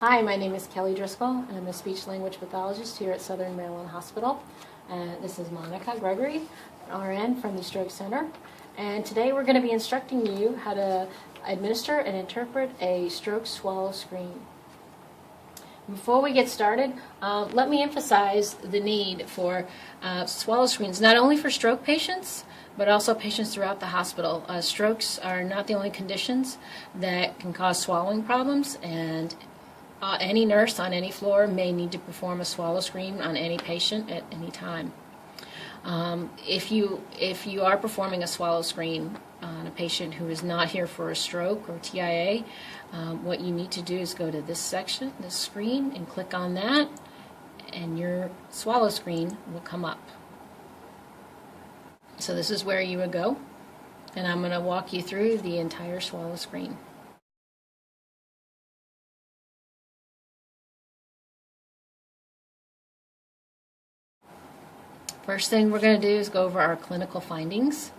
Hi, my name is Kelly Driscoll, and I'm a speech-language pathologist here at Southern Maryland Hospital. This is Monica Gregory, RN from the Stroke Center. And today we're going to be instructing you how to administer and interpret a stroke swallow screen. Before we get started, let me emphasize the need for swallow screens, not only for stroke patients, but also patients throughout the hospital. Strokes are not the only conditions that can cause swallowing problems, and any nurse on any floor may need to perform a swallow screen on any patient at any time. If you are performing a swallow screen on a patient who is not here for a stroke or TIA, what you need to do is go to this section, this screen, and click on that, and your swallow screen will come up. So this is where you would go, and I'm going to walk you through the entire swallow screen. First thing we're going to do is go over our clinical findings.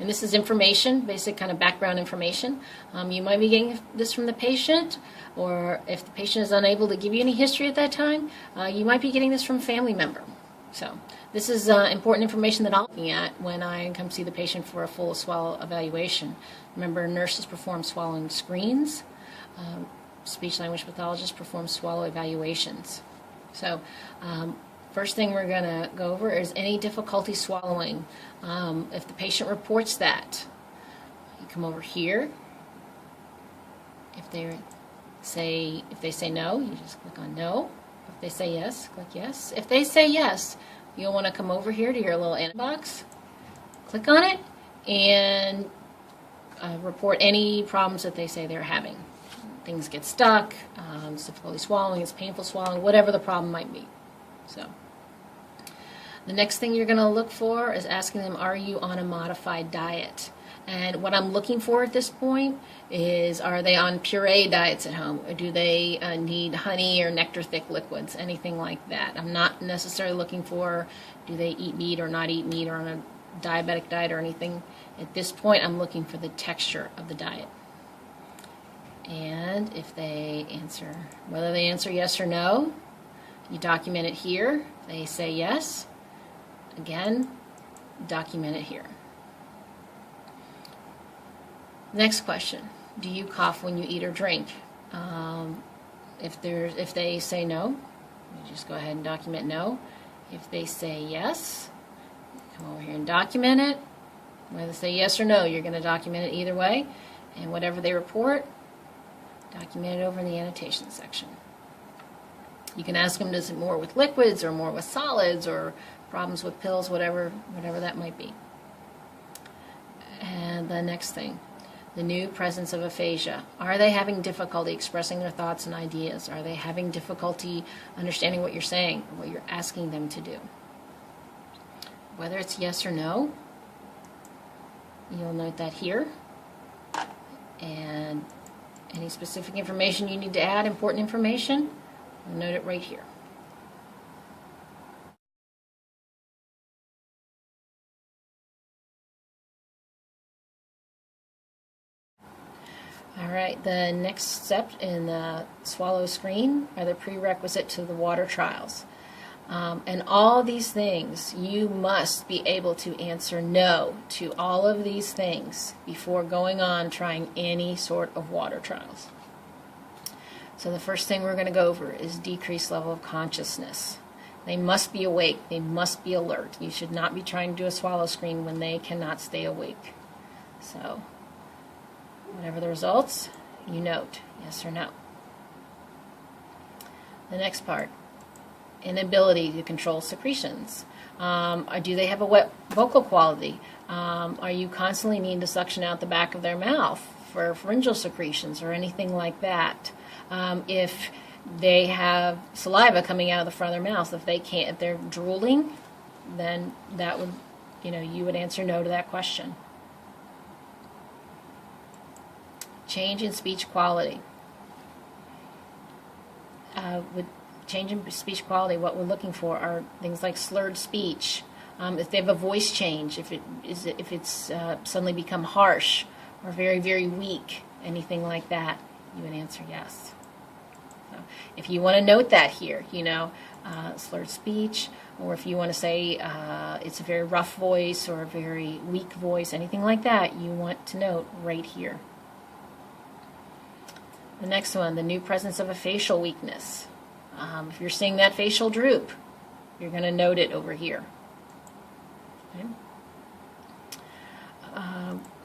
And this is information, basic kind of background information. You might be getting this from the patient, or if the patient is unable to give you any history at that time, you might be getting this from a family member. So this is important information that I'm looking at when I come see the patient for a full swallow evaluation. Remember, nurses perform swallowing screens. Speech-language pathologists perform swallow evaluations. So first thing we're going to go over is any difficulty swallowing. If the patient reports that, you come over here. If they say no, you just click on no. If they say yes, click yes. If they say yes, you'll want to come over here to your little box, click on it, and report any problems that they say they're having. Things get stuck, it's difficulty swallowing, it's painful swallowing, whatever the problem might be. So the next thing you're going to look for is asking them, are you on a modified diet? And what I'm looking for at this point is, are they on puree diets at home? Or do they need honey or nectar-thick liquids, anything like that? I'm not necessarily looking for, do they eat meat or not eat meat, or on a diabetic diet or anything. At this point, I'm looking for the texture of the diet. And if they answer, whether they answer yes or no, you document it here. If they say yes, again, document it here. Next question, do you cough when you eat or drink? If they say no, you just go ahead and document no. If they say yes, come over here and document it. Whether they say yes or no, you're going to document it either way. And whatever they report, document it over in the annotation section. You can ask them, is it more with liquids or more with solids, or problems with pills, whatever that might be. And the next thing, the new presence of aphasia. Are they having difficulty expressing their thoughts and ideas? Are they having difficulty understanding what you're saying, or what you're asking them to do? Whether it's yes or no, you'll note that here. And any specific information you need to add, important information, you'll note it right here. All right, the next step in the swallow screen are the prerequisite to the water trials. And all these things, you must be able to answer no to all of these things before going on trying any sort of water trials. So the first thing we're going to go over is decreased level of consciousness. They must be awake. They must be alert. You should not be trying to do a swallow screen when they cannot stay awake. So whatever the results, you note yes or no. The next part, inability to control secretions. Do they have a wet vocal quality? Are you constantly needing to suction out the back of their mouth for pharyngeal secretions or anything like that? If they have saliva coming out of the front of their mouth, if they're drooling, then that would, you would answer no to that question. Change in speech quality. With change in speech quality, what we're looking for are things like slurred speech. If they have a voice change, if it's suddenly become harsh or very, very weak, anything like that, you would answer yes. So if you want to note that here, slurred speech, or if you want to say it's a very rough voice or a very weak voice, anything like that, you want to note right here. The next one, the new presence of a facial weakness. If you're seeing that facial droop, you're going to note it over here. Okay.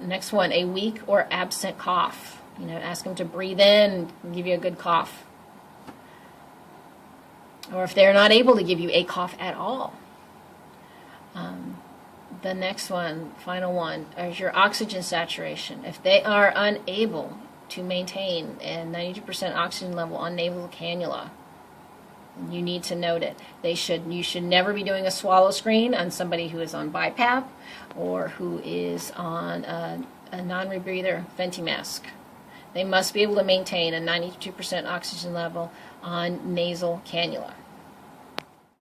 Next one, a weak or absent cough. Ask them to breathe in and give you a good cough. Or if they're not able to give you a cough at all. The next one, final one, is your oxygen saturation. If they are unable to maintain a 92% oxygen level on nasal cannula, you need to note it. You should never be doing a swallow screen on somebody who is on BiPAP or who is on a non-rebreather Ventimask. They must be able to maintain a 92% oxygen level on nasal cannula.